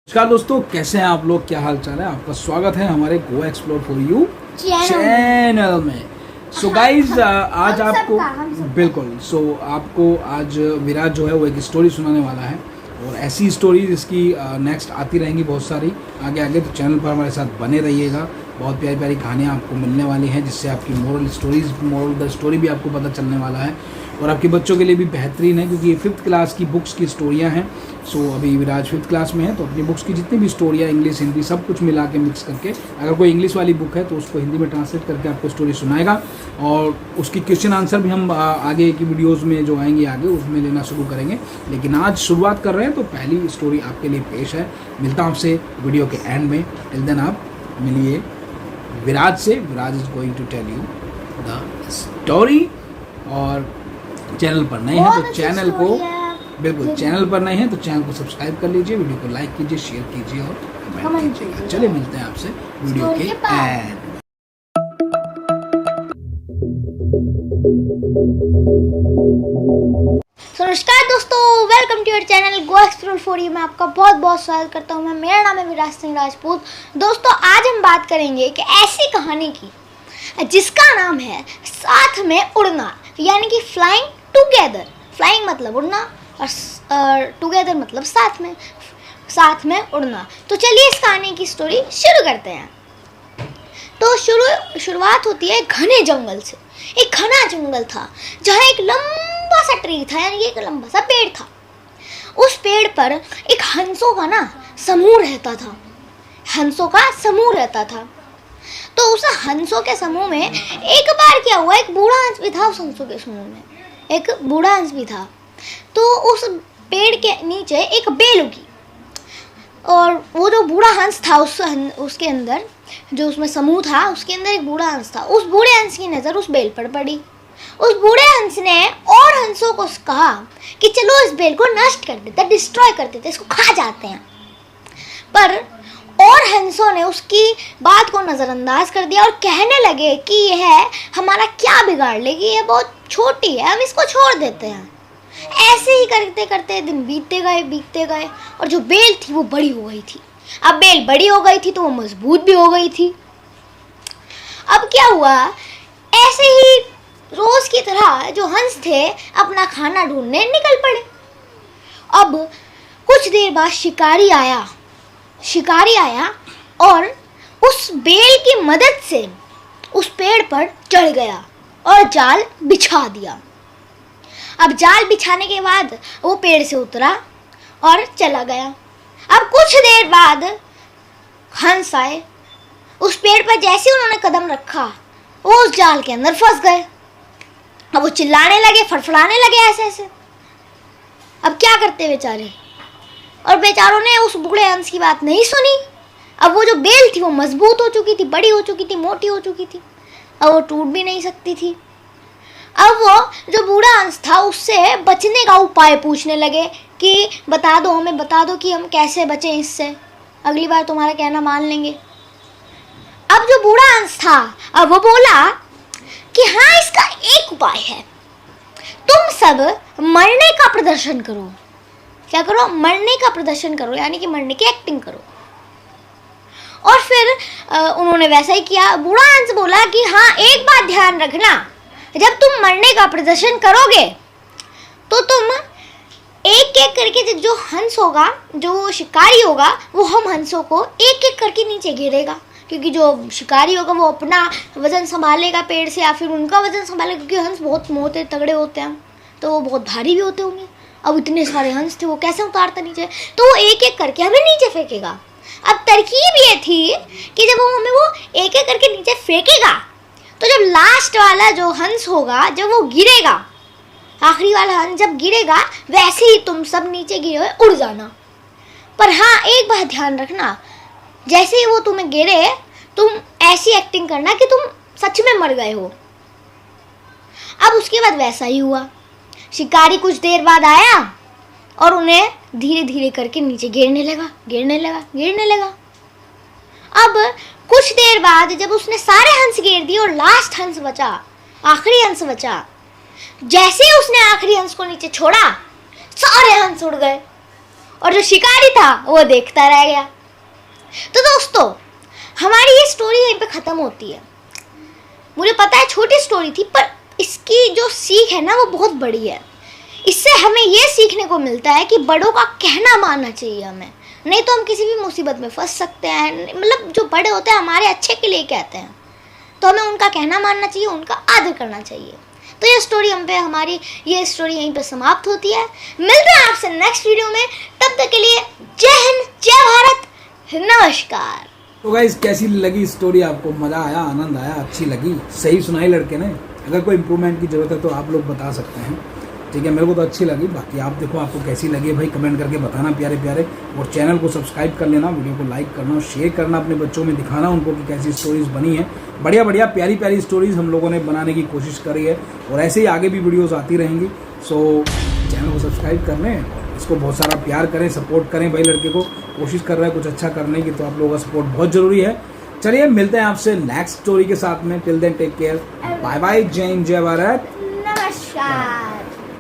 नमस्कार दोस्तों, कैसे हैं आप लोग? क्या हाल चाल है? आपका स्वागत है हमारे go explore for you channel में। सो गाइज आज आपको बिल्कुल आपको आज विराज जो है वो एक स्टोरी सुनाने वाला है और ऐसी स्टोरी जिसकी नेक्स्ट आती रहेंगी बहुत सारी आगे आगे। तो चैनल पर हमारे साथ बने रहिएगा। बहुत प्यारी प्यारी कहानियाँ आपको मिलने वाली हैं जिससे आपकी मोरल द स्टोरी भी आपको पता चलने वाला है और आपके बच्चों के लिए भी बेहतरीन है क्योंकि ये 5th क्लास की बुक्स की स्टोरियाँ हैं। सो अभी विराज 5th क्लास में है तो अपनी बुक्स की जितनी भी स्टोरियाँ इंग्लिश हिंदी सब कुछ मिला के मिक्स करके, अगर कोई इंग्लिश वाली बुक है तो उसको हिंदी में ट्रांसलेट करके आपको स्टोरी सुनाएगा और उसकी क्वेश्चन आंसर भी हम आगे की वीडियोस में जो आएंगे आगे उसमें लेना शुरू करेंगे। लेकिन आज शुरुआत कर रहे हैं तो पहली स्टोरी आपके लिए पेश है। मिलता हूँ आपसे वीडियो के एंड में। टिल देन आप मिलिए विराज से। Viraj is going to tell you the story. और चैनल पर नए हैं तो चैनल को चैनल पर नए हैं तो चैनल को सब्सक्राइब कर लीजिए, वीडियो को लाइक कीजिए, शेयर कीजिए और कमेंट कीजिए। चलिए मिलते हैं आपसे वीडियो के एंड। नमस्कार दोस्तों, welcome to your channel go explore for you में आपका बहुत बहुत स्वागत करता हूँ। मेरा नाम है विराज सिंह राजपूत। दोस्तों आज हम बात करेंगे कि ऐसी कहानी की जिसका नाम है साथ में उड़ना, यानी कि फ्लाइंग टुगेदर। फ्लाइंग मतलब उड़ना और टुगेदर मतलब साथ में उड़ना। तो चलिए इस कहानी की स्टोरी शुरू करते हैं। तो शुरुआत होती है घने जंगल से। एक घना जंगल था जहाँ एक लंबा सा ट्री था, यानी एक लंबा सा पेड़ था। उस पेड़ पर एक हंसों का समूह रहता था। हंसों का समूह रहता था। तो उस हंसों के समूह में एक बार क्या हुआ, एक बूढ़ा हंस भी था। उस हंसों के समूह में एक बूढ़ा हंस भी था। तो उस पेड़ के नीचे एक बेल उगी और वो जो बूढ़ा हंस था उसके अंदर जो उसमें समूह था उसके अंदर एक बूढ़ा हंस था। उस बूढ़े हंस की नज़र उस बेल पर पड़ी। उस बूढ़े हंस ने और हंसों को कहा कि चलो इस बेल को नष्ट कर देते, डिस्ट्रॉय कर देते, इसको खा जाते हैं। पर और हंसों ने उसकी बात को नज़रअंदाज कर दिया और कहने लगे कि यह हमारा क्या बिगाड़ लेगी, यह बहुत छोटी है, हम इसको छोड़ देते हैं। ऐसे ही करते करते दिन बीतते गए और जो बेल थी वो बड़ी हो गई थी। अब बेल बड़ी हो गई थी तो वो मजबूत भी हो गई थी। अब क्या हुआ, ऐसे ही रोज की तरह जो हंस थे अपना खाना ढूंढने निकल पड़े। अब कुछ देर बाद शिकारी आया और उस बेल की मदद से उस पेड़ पर चढ़ गया और जाल बिछा दिया। अब जाल बिछाने के बाद वो पेड़ से उतरा और चला गया। अब कुछ देर बाद हंस आए। उस पेड़ पर जैसे उन्होंने कदम रखा वो उस जाल के अंदर फंस गए। अब वो चिल्लाने लगे, फड़फड़ाने लगे ऐसे। अब क्या करते बेचारे, और बेचारों ने उस बूढ़े हंस की बात नहीं सुनी। अब वो जो बेल थी वो मजबूत हो चुकी थी, बड़ी हो चुकी थी, मोटी हो चुकी थी, अब वो टूट भी नहीं सकती थी। अब वो जो बूढ़ा हंस था उससे बचने का उपाय पूछने लगे कि बता दो, हमें बता दो कि हम कैसे बचें इससे, अगली बार तुम्हारा कहना मान लेंगे। अब जो बूढ़ा हंस था अब वो बोला कि हाँ, इसका एक उपाय है, तुम सब मरने का प्रदर्शन करो। क्या करो? मरने का प्रदर्शन करो, यानी कि मरने की एक्टिंग करो। और फिर उन्होंने वैसा ही किया। बूढ़ा हंस बोला कि हाँ, एक बात ध्यान रखना, जब तुम मरने का प्रदर्शन करोगे तो तुम एक एक करके जो हंस होगा, जो शिकारी होगा, वो हम हंसों को एक एक करके नीचे गिरेगा, क्योंकि जो शिकारी होगा वो अपना वजन संभालेगा पेड़ से या फिर उनका वजन संभालेगा, क्योंकि हंस बहुत मोटे तगड़े होते हैं तो वो बहुत भारी भी होते होंगे। अब इतने सारे हंस थे, वो कैसे उतारता नीचे, तो वो एक एक करके हमें नीचे फेंकेगा। अब तरकीब ये थी कि जब वो हमें एक एक करके नीचे फेंकेगा तो जब लास्ट वाला जो हंस होगा, जब वो गिरेगा, आखिरी वाला हंस जब गिरेगा, वैसे ही तुम सब नीचे गिरे हुए उड़ जाना। पर हाँ, एक बात ध्यान रखना, जैसे ही वो तुम्हें गिरे तुम ऐसी एक्टिंग करना कि तुम सच में मर गए हो। अब उसके बाद वैसा ही हुआ। शिकारी कुछ देर बाद आया और उन्हें धीरे धीरे करके नीचे गिरने लगा। अब कुछ देर बाद जब उसने सारे हंस गिर दिए और लास्ट हंस बचा, आखिरी हंस बचा, जैसे ही उसने आखिरी हंस को नीचे छोड़ा सारे हंस उड़ गए और जो शिकारी था वो देखता रह गया। तो दोस्तों, हमारी ये स्टोरी यहीं पे ख़त्म होती है। मुझे पता है छोटी स्टोरी थी, पर इसकी जो सीख है ना वो बहुत बड़ी है। इससे हमें ये सीखने को मिलता है कि बड़ों का कहना मानना चाहिए हमें, नहीं तो हम किसी भी मुसीबत में फंस सकते हैं। मतलब जो बड़े होते हैं हमारे अच्छे के लिए कहते हैं, तो हमें उनका कहना मानना चाहिए, उनका आदर करना चाहिए। तो ये स्टोरी हमारी ये स्टोरी यहीं पे समाप्त होती है। मिलते हैं आपसे नेक्स्ट वीडियो में, तब तक के लिए जय हिंद, जय भारत, नमस्कार। तो गाइस, कैसी लगी स्टोरी आपको? मज़ा आया, आनंद आया, अच्छी लगी, सही सुनाई लड़के ने? अगर कोई इम्प्रूवमेंट की ज़रूरत है तो आप लोग बता सकते हैं, ठीक है? मेरे को तो अच्छी लगी। बाकी आप देखो आपको कैसी लगी भाई, कमेंट करके बताना प्यारे प्यारे। और चैनल को सब्सक्राइब कर लेना, वीडियो को लाइक करना और शेयर करना, अपने बच्चों में दिखाना उनको कि कैसी स्टोरीज़ बनी है। बढ़िया बढ़िया प्यारी प्यारी स्टोरीज़ हम लोगों ने बनाने की कोशिश करी है, और ऐसे ही आगे भी वीडियोज़ आती रहेंगी। सो चैनल को सब्सक्राइब कर लें, इसको बहुत सारा प्यार करें, सपोर्ट करें भाई। लड़के को कोशिश कर रहा है कुछ अच्छा करने की, तो आप लोगों का सपोर्ट बहुत ज़रूरी है। चलिए मिलते हैं आपसे नेक्स्ट स्टोरी के साथ में। Till then take care, bye bye, जय हिंद, जय भारत, नमस्कार।